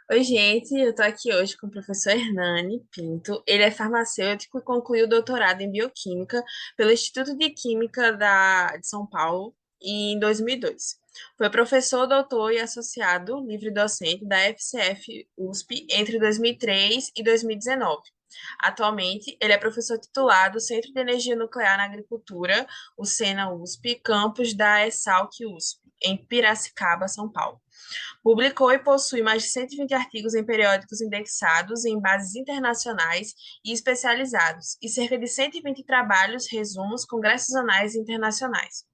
Oi, gente, eu tô aqui hoje com o professor Hernani Pinto. Ele é farmacêutico e concluiu o doutorado em bioquímica pelo Instituto de Química de São Paulo em 2002. Foi professor, doutor e associado livre-docente da FCF USP entre 2003 e 2019. Atualmente, ele é professor titular do Centro de Energia Nuclear na Agricultura, o SENA USP, campus da ESALQ USP, em Piracicaba, São Paulo. Publicou e possui mais de 120 artigos em periódicos indexados em bases internacionais e especializados, e cerca de 120 trabalhos, resumos, congressos anais internacionais.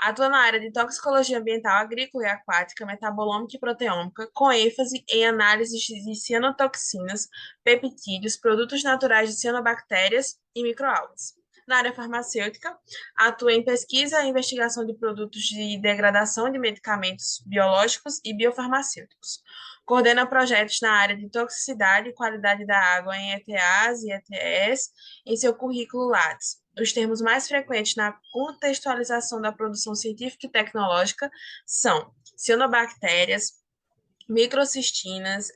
Atua na área de toxicologia ambiental, agrícola e aquática, metabolômica e proteômica, com ênfase em análises de cianotoxinas, peptídeos, produtos naturais de cianobactérias e microalgas. Na área farmacêutica, atua em pesquisa e investigação de produtos de degradação de medicamentos biológicos e biofarmacêuticos. Coordena projetos na área de toxicidade e qualidade da água em ETAs e ETS em seu currículo Lattes. Os termos mais frequentes na contextualização da produção científica e tecnológica são cianobactérias, microcistinas,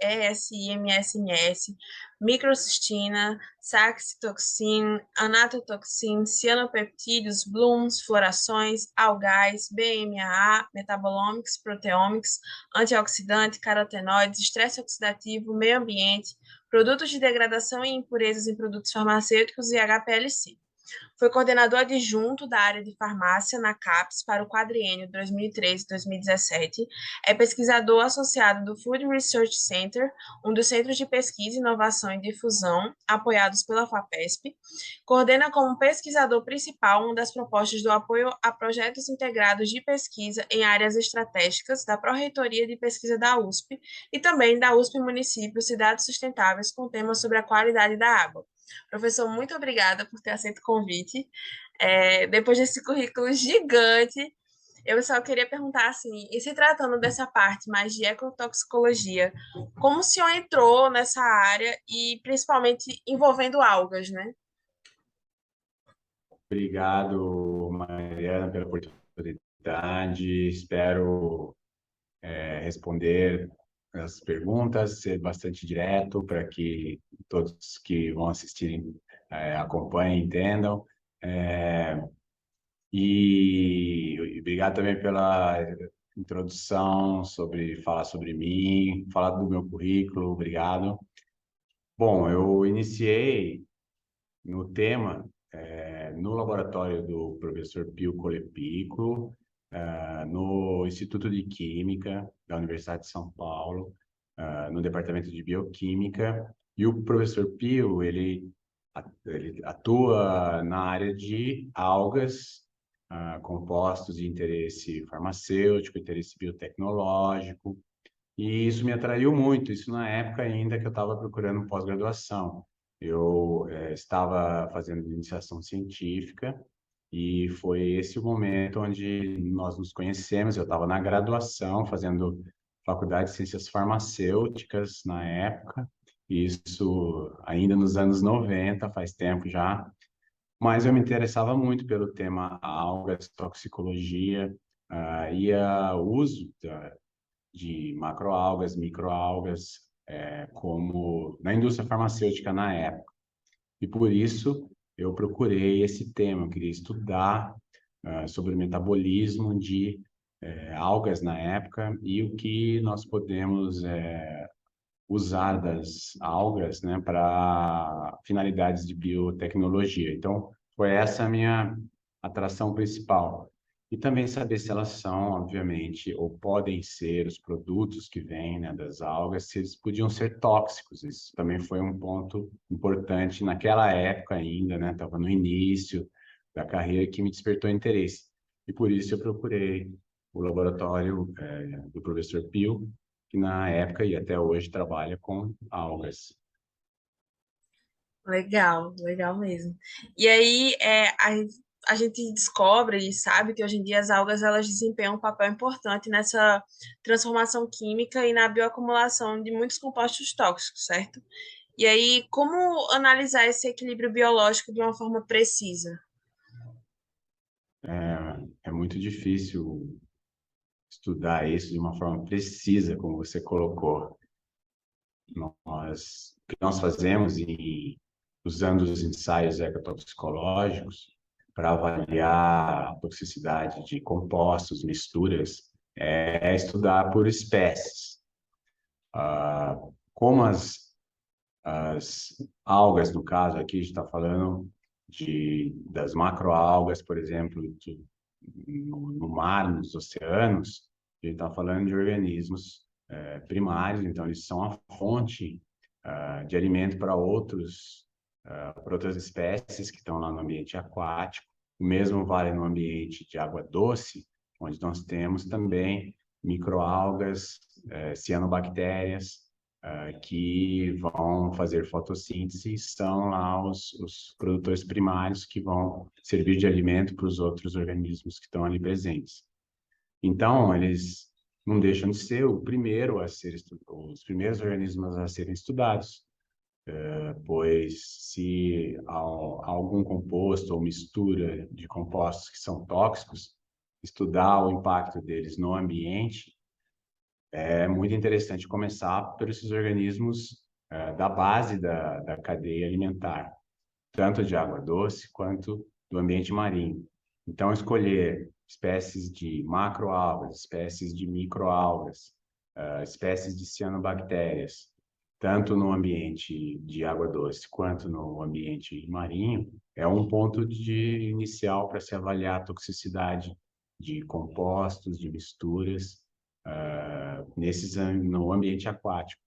ESIMSMS, microcistina, saxitoxin, anatotoxin, cianopeptídeos, blooms, florações, algais, BMAA, metabolomics, proteomics, antioxidante, carotenoides, estresse oxidativo, meio ambiente, produtos de degradação e impurezas em produtos farmacêuticos e HPLC. Foi coordenador adjunto da área de farmácia na CAPES para o quadriênio 2013-2017. É pesquisador associado do Food Research Center, um dos centros de pesquisa, inovação e difusão apoiados pela FAPESP. Coordena como pesquisador principal uma das propostas do apoio a projetos integrados de pesquisa em áreas estratégicas da Pró-Reitoria de Pesquisa da USP e também da USP Município Cidades Sustentáveis com temas sobre a qualidade da água. Professor, muito obrigada por ter aceito o convite. Depois desse currículo gigante, eu só queria perguntar assim, e se tratando dessa parte mais de ecotoxicologia, como o senhor entrou nessa área e principalmente envolvendo algas, né? Obrigado, Mariana, pela oportunidade. Espero responder as perguntas, ser bastante direto para que todos que vão assistir acompanhem, entendam. É, e obrigado também pela introdução sobre falar sobre mim, falar do meu currículo. Obrigado. Bom, eu iniciei no tema, no laboratório do professor Pio Colepicolo, no Instituto de Química da Universidade de São Paulo, no departamento de Bioquímica. E o professor Pio, ele atua na área de algas, compostos de interesse farmacêutico, interesse biotecnológico, e isso me atraiu muito, isso na época ainda que eu estava procurando pós-graduação. Eu estava fazendo iniciação científica e foi esse o momento onde nós nos conhecemos. Eu estava na graduação, fazendo faculdade de ciências farmacêuticas na época, isso ainda nos anos 90, faz tempo já, mas eu me interessava muito pelo tema algas, toxicologia, o uso de macroalgas, microalgas, como na indústria farmacêutica na época. E por isso eu procurei esse tema, eu queria estudar sobre o metabolismo de algas na época e o que nós podemos usar das algas, né, para finalidades de biotecnologia. Então, foi essa a minha atração principal. E também saber se elas são, obviamente, ou podem ser os produtos que vêm, né, das algas, se eles podiam ser tóxicos. Isso também foi um ponto importante naquela época ainda, né? Estava no início da carreira que me despertou interesse. E por isso eu procurei o laboratório, do professor Pio, que na época e até hoje trabalha com algas. Legal, legal mesmo. E aí, a gente descobre e sabe que hoje em dia as algas elas desempenham um papel importante nessa transformação química e na bioacumulação de muitos compostos tóxicos, certo? E aí, como analisar esse equilíbrio biológico de uma forma precisa? É muito difícil estudar isso de uma forma precisa, como você colocou. o que nós fazemos usando os ensaios ecotoxicológicos para avaliar a toxicidade de compostos, misturas, é estudar por espécies. Ah, como as algas, no caso aqui, a gente está falando das macroalgas, por exemplo, no mar, nos oceanos, a gente está falando de organismos primários, então eles são a fonte de alimento para outras espécies que estão lá no ambiente aquático. O mesmo vale no ambiente de água doce, onde nós temos também microalgas, cianobactérias, que vão fazer fotossíntese, são lá os produtores primários que vão servir de alimento para os outros organismos que estão ali presentes. Então, eles não deixam de ser o primeiro a ser os primeiros organismos a serem estudados, pois se há algum composto ou mistura de compostos que são tóxicos, estudar o impacto deles no ambiente é muito interessante começar por esses organismos da base da cadeia alimentar, tanto de água doce quanto do ambiente marinho. Então, escolher espécies de macroalgas, espécies de microalgas, espécies de cianobactérias, tanto no ambiente de água doce quanto no ambiente marinho, é um ponto de inicial para se avaliar a toxicidade de compostos, de misturas, no ambiente aquático.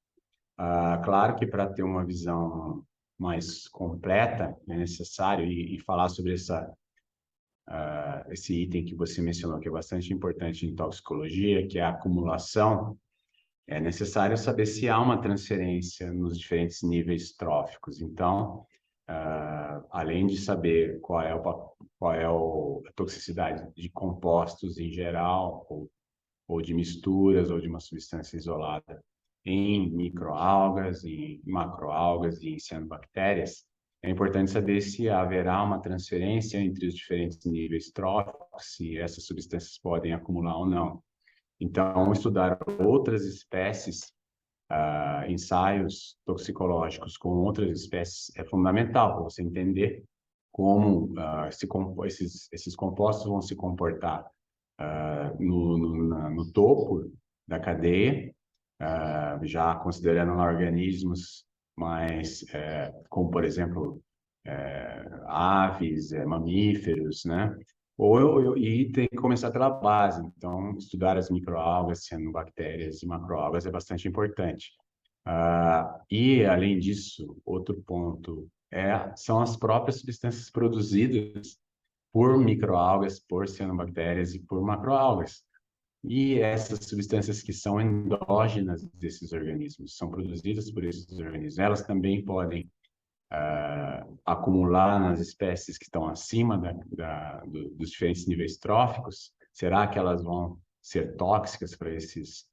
Claro que para ter uma visão mais completa é necessário e falar sobre esse item que você mencionou, que é bastante importante em toxicologia, que é a acumulação. É necessário saber se há uma transferência nos diferentes níveis tróficos. Então, além de saber a toxicidade de compostos em geral, ou de misturas, ou de uma substância isolada em microalgas, em macroalgas e em cianobactérias, é importante saber se haverá uma transferência entre os diferentes níveis tróficos, se essas substâncias podem acumular ou não. Então, estudar outras espécies, ensaios toxicológicos com outras espécies é fundamental para você entender como esses compostos vão se comportar no topo da cadeia, já considerando organismos mais, como por exemplo, aves, mamíferos, né? E tem que começar pela base. Então, estudar as microalgas, cianobactérias e macroalgas é bastante importante. E, além disso, outro ponto são as próprias substâncias produzidas por microalgas, por cianobactérias e por macroalgas. E essas substâncias que são endógenas desses organismos, são produzidas por esses organismos, elas também podem acumular nas espécies que estão acima dos diferentes níveis tróficos? Será que elas vão ser tóxicas para esses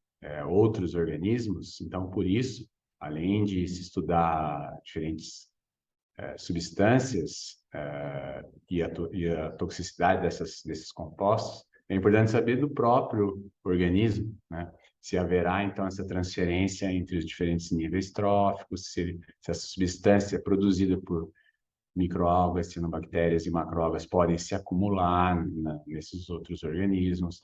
outros organismos? Então, por isso, além de se estudar diferentes substâncias e a toxicidade desses compostos, é importante saber do próprio organismo, né? Se haverá, então, essa transferência entre os diferentes níveis tróficos, se essa substância produzida por microalgas, cianobactérias e macroalgas podem se acumular nesses outros organismos,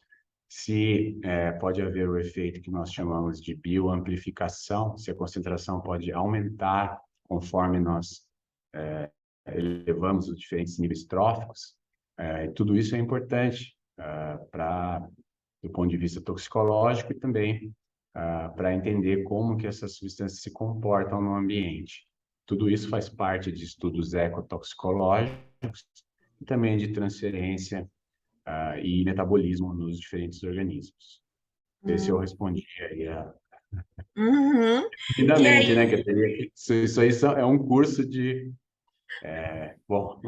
se pode haver o efeito que nós chamamos de bioamplificação, se a concentração pode aumentar conforme nós elevamos os diferentes níveis tróficos, e tudo isso é importante do ponto de vista toxicológico e também para entender como que essas substâncias se comportam no ambiente. Tudo isso faz parte de estudos ecotoxicológicos e também de transferência e metabolismo nos diferentes organismos. Esse eu Hum. respondi aí Uhum. E rapidamente, né? aí, Que eu isso aí é um curso de bom,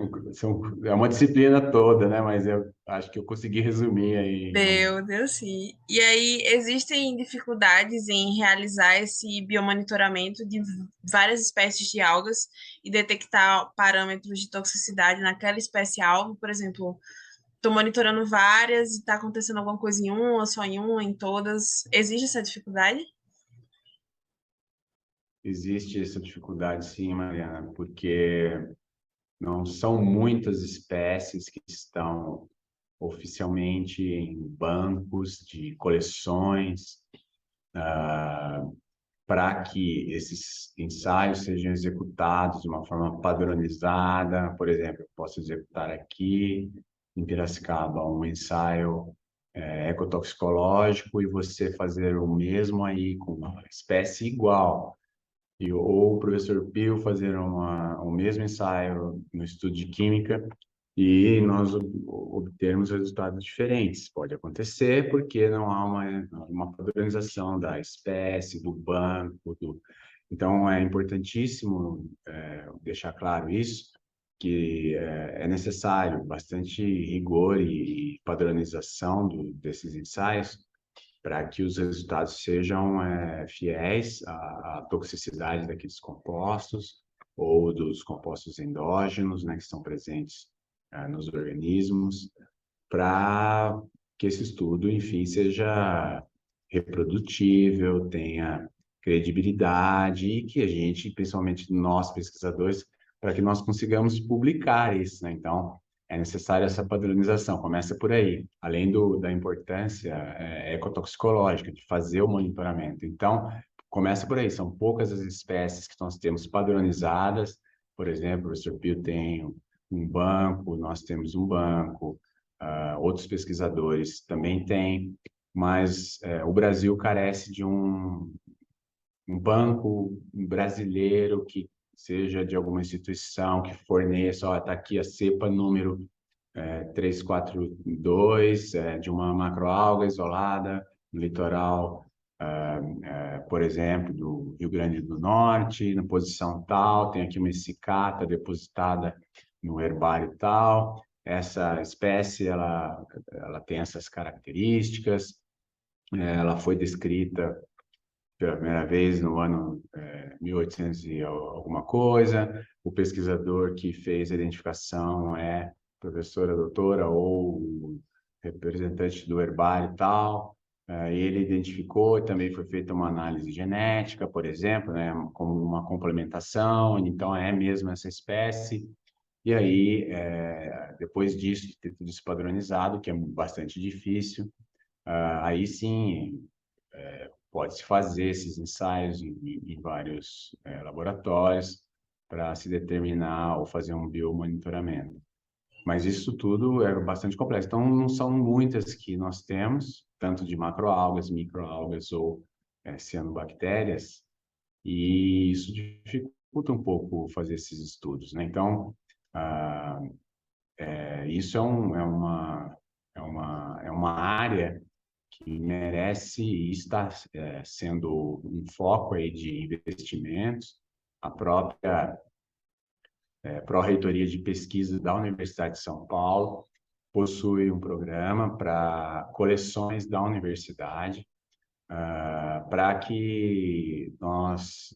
é uma disciplina toda, né? Mas eu acho que eu consegui resumir aí. meu Deus, sim. E aí, existem dificuldades em realizar esse biomonitoramento de várias espécies de algas e detectar parâmetros de toxicidade naquela espécie alvo, por exemplo, estou monitorando várias e está acontecendo alguma coisa em uma, só em uma, em todas. Existe essa dificuldade? existe essa dificuldade, sim, Mariana, porque não são muitas espécies que estão oficialmente em bancos de coleções, para que esses ensaios sejam executados de uma forma padronizada. Por exemplo, eu posso executar aqui em Piracicaba um ensaio ecotoxicológico e você fazer o mesmo aí com uma espécie igual. Ou o professor Pio fazer o mesmo ensaio no estudo de química e nós obtermos resultados diferentes. Pode acontecer porque não há uma padronização da espécie, do banco, Então, é importantíssimo deixar claro isso, que é necessário bastante rigor e padronização desses ensaios, para que os resultados sejam fiéis à toxicidade daqueles compostos ou dos compostos endógenos, né, que estão presentes nos organismos, para que esse estudo, enfim, seja reprodutível, tenha credibilidade e que a gente, principalmente nós pesquisadores, para que nós consigamos publicar isso, né? Então, é necessária essa padronização, começa por aí, além da importância ecotoxicológica de fazer o monitoramento. Então, começa por aí, são poucas as espécies que nós temos padronizadas, por exemplo, o professor Pio tem um banco, nós temos um banco, outros pesquisadores também têm, mas o Brasil carece de um banco brasileiro que seja de alguma instituição que forneça, ó, está aqui a cepa número 342, de uma macroalga isolada no litoral, por exemplo, do Rio Grande do Norte, na posição tal, tem aqui uma cicata depositada no herbário tal. Essa espécie, ela tem essas características, ela foi descrita pela primeira vez no ano 1800 e alguma coisa. O pesquisador que fez a identificação é professora, doutora ou representante do herbário e tal. Ele identificou e também foi feita uma análise genética, por exemplo, né, como uma complementação. Então, é mesmo essa espécie. E aí, depois disso, de ter tudo isso padronizado, que é bastante difícil, aí sim pode-se fazer esses ensaios em vários laboratórios para se determinar ou fazer um biomonitoramento. Mas isso tudo é bastante complexo. Então, não são muitas que nós temos, tanto de macroalgas, microalgas ou cianobactérias, e isso dificulta um pouco fazer esses estudos, né? Então, ah, isso é uma área que merece e está sendo um foco aí de investimentos. A própria Pró-Reitoria de Pesquisa da Universidade de São Paulo possui um programa para coleções da universidade, para que nós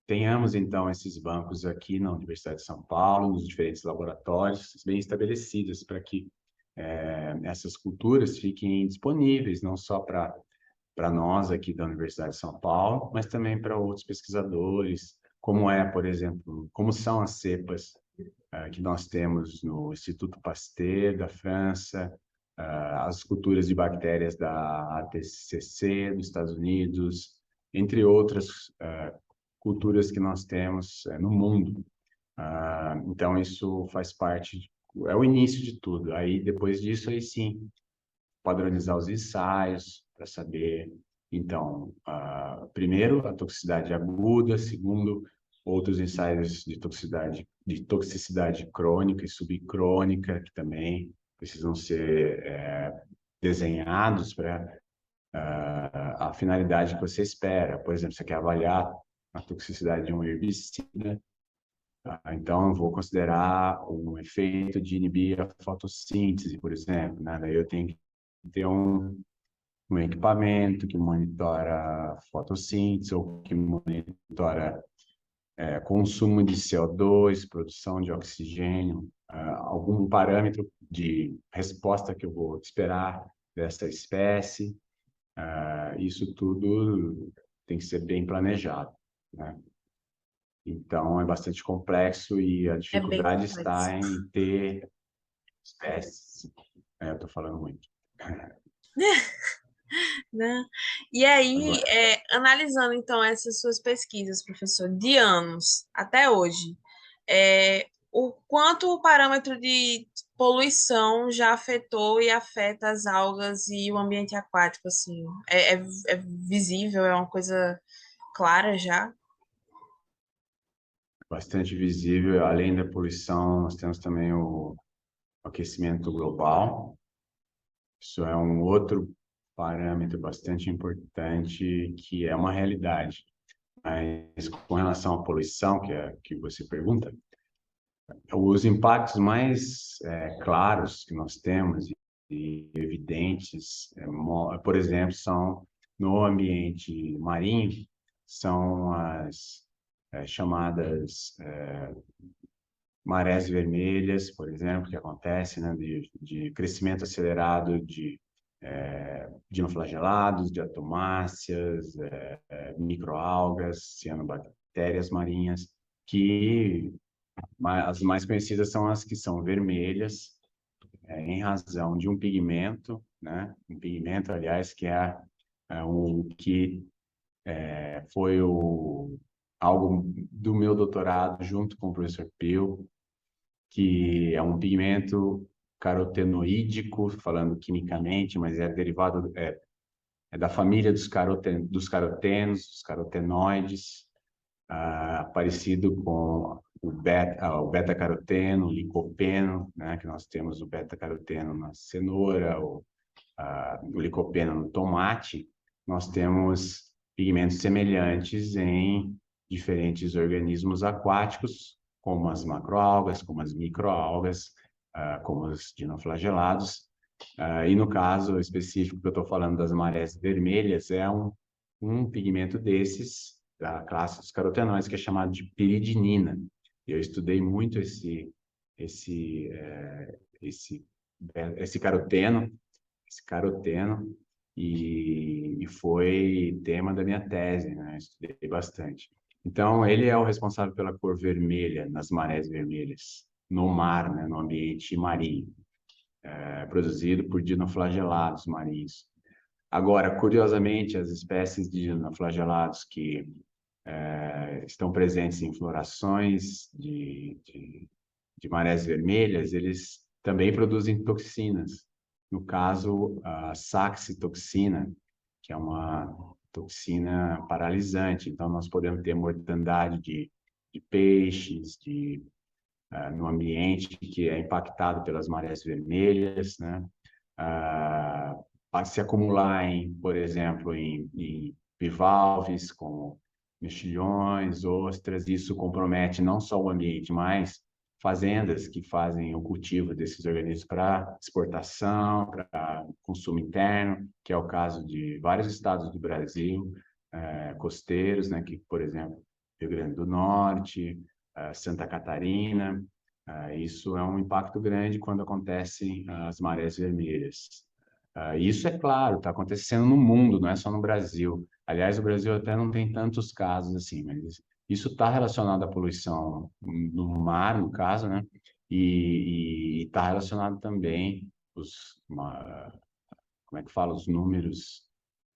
tenhamos, então, esses bancos aqui na Universidade de São Paulo, nos diferentes laboratórios, bem estabelecidos, para que essas culturas fiquem disponíveis, não só para nós aqui da Universidade de São Paulo, mas também para outros pesquisadores, como por exemplo, como são as cepas que nós temos no Instituto Pasteur da França, as culturas de bactérias da ATCC dos Estados Unidos, entre outras culturas que nós temos no mundo. Então, isso faz parte, é o início de tudo. Aí, depois disso, aí sim, padronizar os ensaios para saber, então, primeiro, a toxicidade aguda, segundo, outros ensaios de toxicidade crônica e subcrônica, que também precisam ser desenhados para a finalidade que você espera. Por exemplo, você quer avaliar a toxicidade de um herbicida, então eu vou considerar o efeito de inibir a fotossíntese, por exemplo, né? Daí eu tenho que ter um equipamento que monitora a fotossíntese ou que monitora consumo de CO2, produção de oxigênio, algum parâmetro de resposta que eu vou esperar dessa espécie. Isso tudo tem que ser bem planejado, né? Então, é bastante complexo e a É bem dificuldade complexo. está em ter espécies. Eu estou falando muito. Né? E aí, Agora, analisando então essas suas pesquisas, professor, de anos até hoje, o quanto o parâmetro de poluição já afetou e afeta as algas e o ambiente aquático, assim, é visível, é uma coisa clara já? bastante visível, além da poluição, nós temos também o aquecimento global. Isso é um outro parâmetro bastante importante que é uma realidade. Mas com relação à poluição, que é que você pergunta, os impactos mais claros que nós temos e evidentes, por exemplo, são no ambiente marinho, são as chamadas marés vermelhas, por exemplo, que acontece, né, de crescimento acelerado de dinoflagelados, diatomáceas, microalgas, cianobactérias marinhas, que as mais conhecidas são as que são vermelhas, em razão de um pigmento, né? Um pigmento, aliás, que o que foi algo do meu doutorado junto com o professor Pio, que é um pigmento carotenoídico, falando quimicamente, mas é derivado, é da família dos carotenos, dos carotenoides, parecido com o beta-caroteno, o licopeno, né, que nós temos o beta-caroteno na cenoura, o licopeno no tomate, nós temos pigmentos semelhantes em diferentes organismos aquáticos, como as macroalgas, como as microalgas, como os dinoflagelados. E no caso específico que eu estou falando das marés vermelhas, é um pigmento desses, da classe dos carotenoides, que é chamado de piridinina. Eu estudei muito esse, esse, esse caroteno, e foi tema da minha tese, né? Estudei bastante. Então, ele é o responsável pela cor vermelha nas marés vermelhas, no mar, né? No ambiente marinho, produzido por dinoflagelados marinhos. Agora, curiosamente, as espécies de dinoflagelados que estão presentes em florações de marés vermelhas, eles também produzem toxinas. No caso, a saxitoxina, que é uma toxina paralisante. Então, nós podemos ter mortandade de peixes, no ambiente que é impactado pelas marés vermelhas, né? Se acumular por exemplo, em bivalves, como mexilhões, ostras, isso compromete não só o ambiente, mas fazendas que fazem o cultivo desses organismos para exportação, para consumo interno, que é o caso de vários estados do Brasil, costeiros, né, que, por exemplo, Rio Grande do Norte, Santa Catarina. Isso é um impacto grande quando acontecem as marés vermelhas. Isso é claro, está acontecendo no mundo, não é só no Brasil. Aliás, o Brasil até não tem tantos casos assim, mas isso está relacionado à poluição no mar, no caso, né? E está relacionado também como é que fala, os números,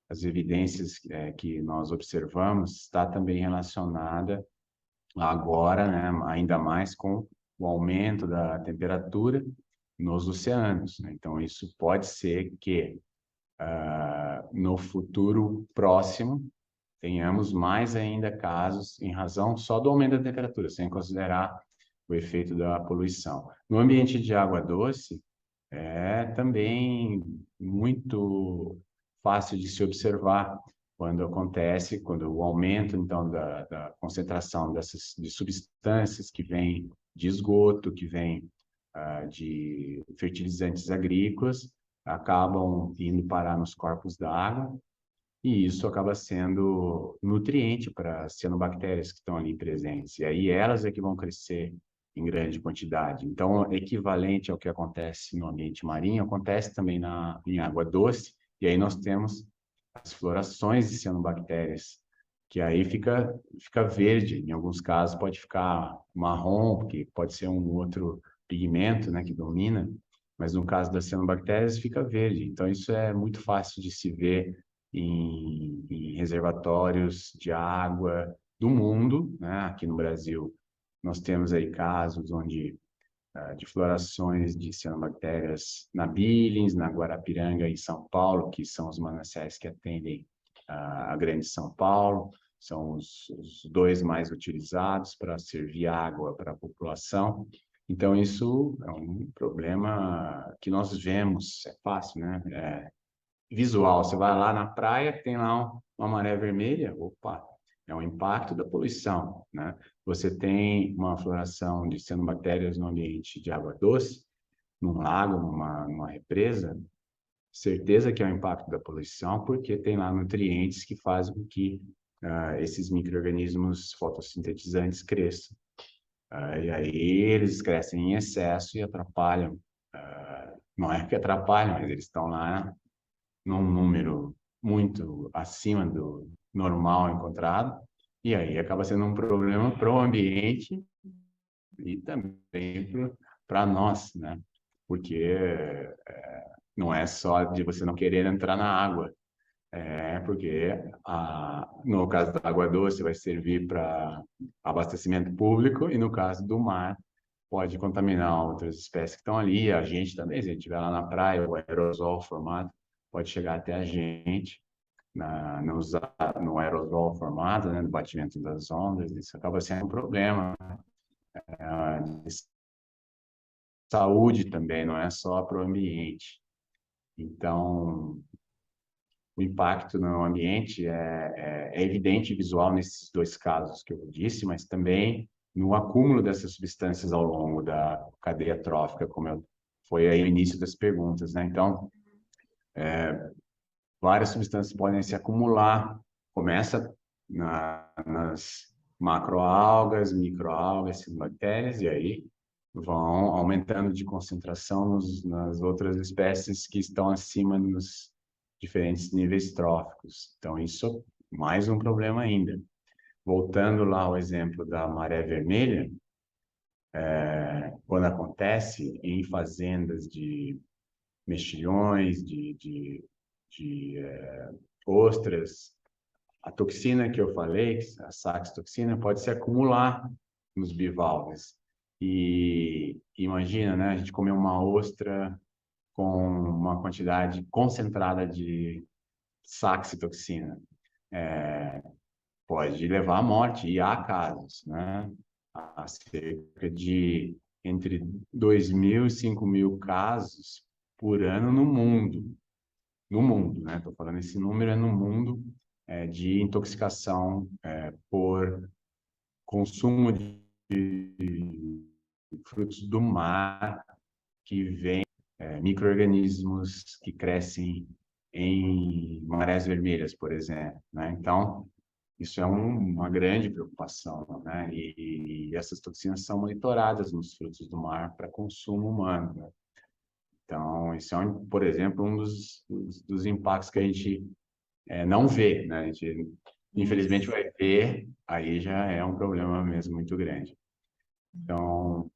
as evidências que nós observamos, está também relacionada agora, né, ainda mais com o aumento da temperatura nos oceanos, né? Então, isso pode ser que no futuro próximo tenhamos mais ainda casos em razão só do aumento da temperatura, sem considerar o efeito da poluição. No ambiente de água doce, é também muito fácil de se observar quando acontece, quando o aumento, então, da concentração de substâncias que vêm de esgoto, que vêm de fertilizantes agrícolas, acabam indo parar nos corpos d'água, e isso acaba sendo nutriente para as cianobactérias que estão ali presentes. E aí elas é que vão crescer em grande quantidade. Então, equivalente ao que acontece no ambiente marinho, acontece também em água doce, e aí nós temos as florações de cianobactérias que aí fica verde. Em alguns casos pode ficar marrom, porque pode ser um outro pigmento, né, que domina, mas no caso das cianobactérias fica verde. Então isso é muito fácil de se ver em reservatórios de água do mundo, né? Aqui no Brasil nós temos aí casos onde de florações de cianobactérias na Billings, na Guarapiranga e São Paulo, que são os mananciais que atendem a Grande São Paulo, são os dois mais utilizados para servir água para a população. Então, isso é um problema que nós vemos, é fácil, né? Visual. Você vai lá na praia, tem lá uma maré vermelha, opa, é um impacto da poluição, né? Você tem uma floração de cianobactérias no ambiente de água doce, num lago, numa represa, certeza que é um impacto da poluição, porque tem lá nutrientes que fazem com que esses micro-organismos fotossintetizantes cresçam. E aí eles crescem em excesso e atrapalham. Não é que atrapalham, mas eles estão lá num número muito acima do normal encontrado, e aí acaba sendo um problema para o ambiente e também para nós, né? Porque não é só de você não querer entrar na água, porque no caso da água doce vai servir para abastecimento público e no caso do mar pode contaminar outras espécies que estão ali, a gente também, se a gente estiver lá na praia, o aerosol formado pode chegar até a gente no aerosol formado, né, no batimento das ondas, isso acaba sendo um problema de saúde também, não é só para o ambiente. Então, o impacto no ambiente é evidente e visual nesses dois casos que eu disse, mas também no acúmulo dessas substâncias ao longo da cadeia trófica, foi aí o início das perguntas, né? Então, várias substâncias podem se acumular. Começa nas macroalgas, microalgas, bactérias, e aí vão aumentando de concentração nas outras espécies que estão acima nos diferentes níveis tróficos. Então, isso é mais um problema ainda. Voltando lá ao exemplo da maré vermelha, quando acontece em fazendas de mexilhões, de ostras, a toxina que eu falei, a saxitoxina, pode se acumular nos bivalves. E imagina, né, a gente comer uma ostra com uma quantidade concentrada de saxitoxina. Pode levar à morte, e há casos, né? Há cerca de entre 2.000 e 5.000 casos por ano no mundo. No mundo, né? Estou falando esse número é no mundo de intoxicação por consumo de frutos do mar que vêm micro-organismos que crescem em marés vermelhas, por exemplo, né? Então, isso é uma grande preocupação, né? E essas toxinas são monitoradas nos frutos do mar para consumo humano, né? Então, isso é, por exemplo, um dos impactos que a gente não vê, né? A gente, infelizmente, vai ver, aí já é um problema mesmo muito grande. Então,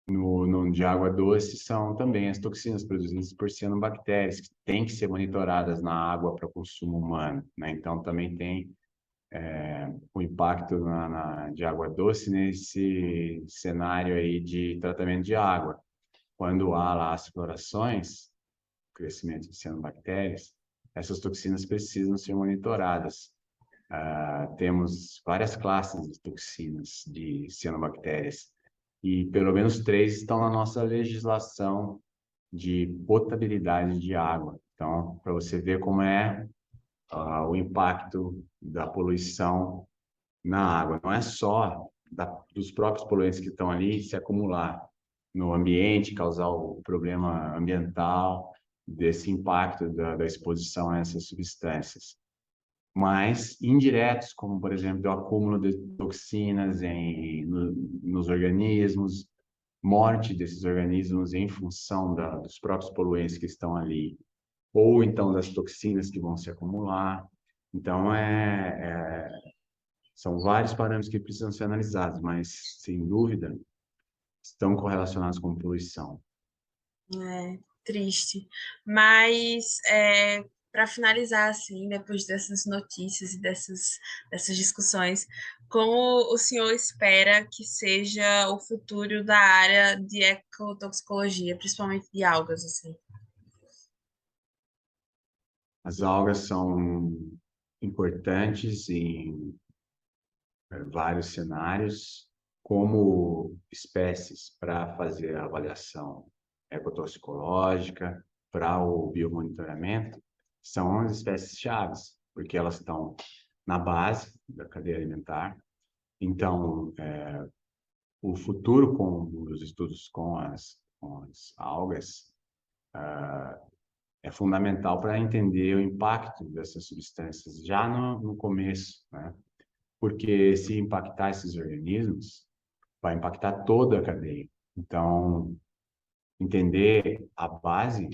no de água doce são também as toxinas produzidas por cianobactérias, que têm que ser monitoradas na água para consumo humano, né? Então, também tem o impacto de água doce nesse cenário aí de tratamento de água. Quando há lá as florações, crescimento de cianobactérias, essas toxinas precisam ser monitoradas. Temos várias classes de toxinas de cianobactérias e pelo menos 3 estão na nossa legislação de potabilidade de água. Então, para você ver como é o impacto da poluição na água. Não é só dos próprios poluentes que estão ali se acumular no ambiente, causar o problema ambiental, desse impacto da exposição a essas substâncias, mas indiretos, como, por exemplo, o acúmulo de toxinas nos organismos, morte desses organismos em função dos próprios poluentes que estão ali, ou então das toxinas que vão se acumular. Então, são vários parâmetros que precisam ser analisados, mas, sem dúvida, estão correlacionados com poluição. É triste. Mas, para finalizar, assim, depois dessas notícias e dessas discussões, como o senhor espera que seja o futuro da área de ecotoxicologia, principalmente de algas, assim? As algas são importantes em vários cenários, como espécies para fazer a avaliação ecotoxicológica, para o biomonitoramento, são as espécies chaves, porque elas estão na base da cadeia alimentar. Então, o futuro com os estudos com as algas é fundamental para entender o impacto dessas substâncias já no começo, né? Porque se impactar esses organismos, vai impactar toda a cadeia. Então, entender a base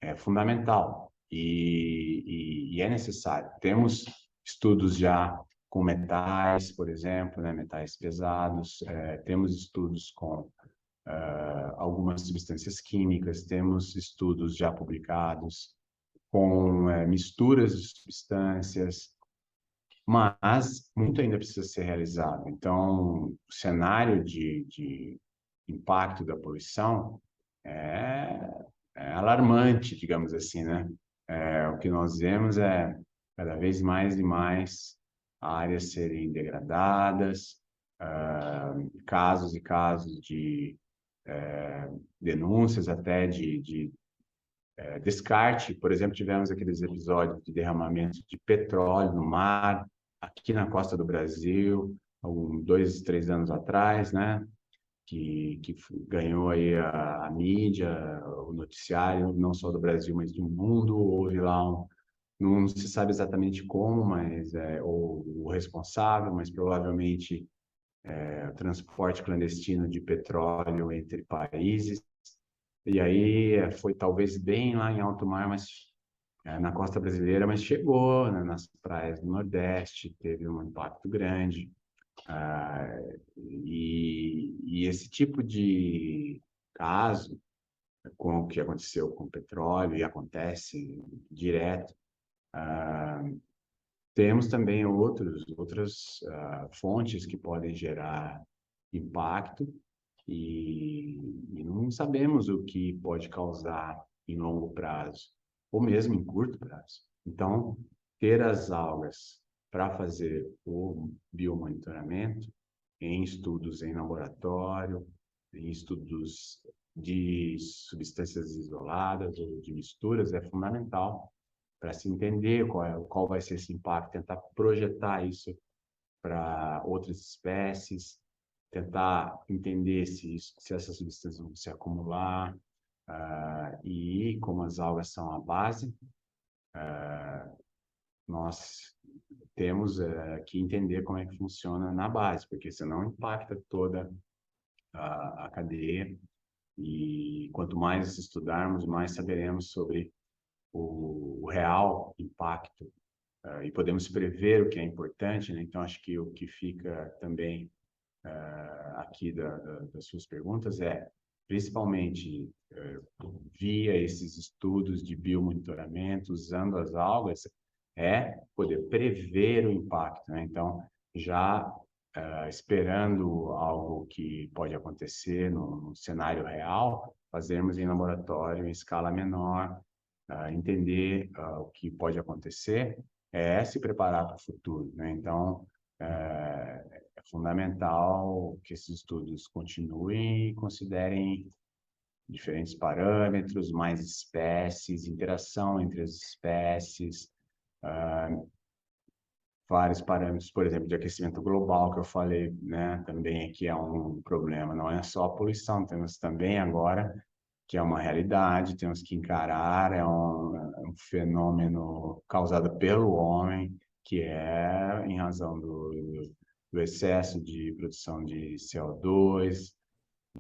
é fundamental e é necessário. Temos estudos já com metais, por exemplo, né, metais pesados, temos estudos com algumas substâncias químicas, temos estudos já publicados com misturas de substâncias, mas muito ainda precisa ser realizado. Então, o cenário de impacto da poluição é, é alarmante, digamos assim, né? O que nós vemos é cada vez mais e mais áreas serem degradadas, casos e casos de denúncias até de descarte. Por exemplo, tivemos aqueles episódios de derramamento de petróleo no mar, aqui na costa do Brasil, 2, 3 anos atrás, né? Que ganhou aí a mídia, o noticiário, não só do Brasil, mas do mundo. Houve lá não se sabe exatamente como, mas o responsável, mas provavelmente o transporte clandestino de petróleo entre países. E aí foi talvez bem lá em alto mar, mas na costa brasileira, mas chegou, né, nas praias do Nordeste, teve um impacto grande. Ah, e esse tipo de caso, com o que aconteceu com o petróleo e acontece direto, temos também outras fontes que podem gerar impacto e não sabemos o que pode causar em longo prazo, ou mesmo em curto prazo. Então, ter as algas para fazer o biomonitoramento em estudos em laboratório, em estudos de substâncias isoladas ou de misturas, é fundamental para se entender qual vai ser esse impacto, tentar projetar isso para outras espécies, tentar entender se essas substâncias vão se acumular, e como as algas são a base, nós temos que entender como é que funciona na base, porque senão impacta toda a cadeia, e quanto mais estudarmos, mais saberemos sobre o real impacto, e podemos prever o que é importante, né? Então, acho que o que fica também aqui das suas perguntas principalmente, via esses estudos de biomonitoramento, usando as algas, poder prever o impacto, né? Então, já esperando algo que pode acontecer no cenário real, fazermos em laboratório, em escala menor, entender o que pode acontecer, se preparar para o futuro, né? Então, é fundamental que esses estudos continuem e considerem diferentes parâmetros, mais espécies, interação entre as espécies, vários parâmetros, por exemplo, de aquecimento global, que eu falei, né, também aqui é um problema, não é só a poluição, temos também agora, que é uma realidade, temos que encarar, é um fenômeno causado pelo homem, que é em razão do excesso de produção de CO2,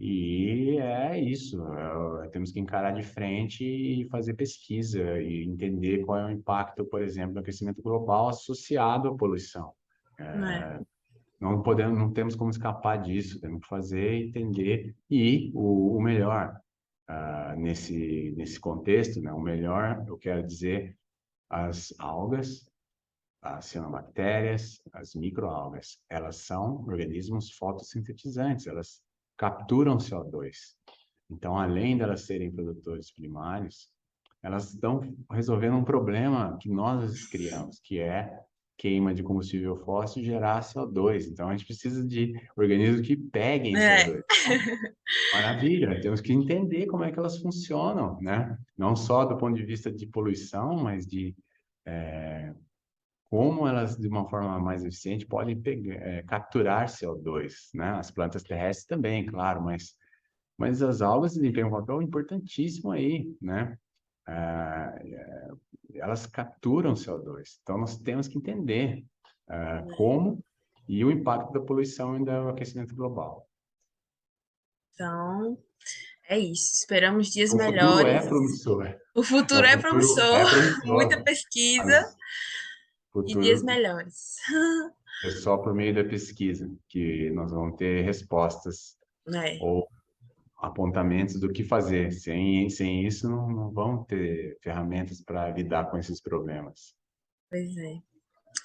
E é isso, temos que encarar de frente e fazer pesquisa e entender qual é o impacto, por exemplo, do aquecimento global associado à poluição. né? Não podemos, não temos como escapar disso, temos que fazer, entender e o melhor nesse contexto, né? O melhor, eu quero dizer, as algas, as cianobactérias, as microalgas, elas são organismos fotossintetizantes, elas capturam CO2. Então, além de elas serem produtores primários, elas estão resolvendo um problema que nós criamos, que é queima de combustível fóssil gerar CO2. Então, a gente precisa de organismos que peguem É, CO2. Então, maravilha, temos que entender como é que elas funcionam, né? Não só do ponto de vista de poluição, mas de como elas, de uma forma mais eficiente, podem pegar, capturar CO2, né? As plantas terrestres também, claro, mas as algas desempenham um papel importantíssimo aí, né? Elas capturam CO2. Então, nós temos que entender como e o impacto da poluição e do aquecimento global. então, é isso. Esperamos dias O futuro é melhores. promissor. O O futuro é futuro é promissor, muita promissor. pesquisa Mas o e dias futuro melhores. é só por meio da pesquisa que nós vamos ter respostas É, ou apontamentos do que fazer. Sem isso, não vão ter ferramentas para lidar com esses problemas. pois é.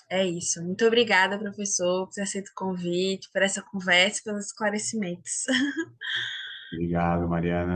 É isso. Muito obrigada, professor, por ter aceito o convite, por essa conversa e pelos esclarecimentos. Obrigado, Mariana.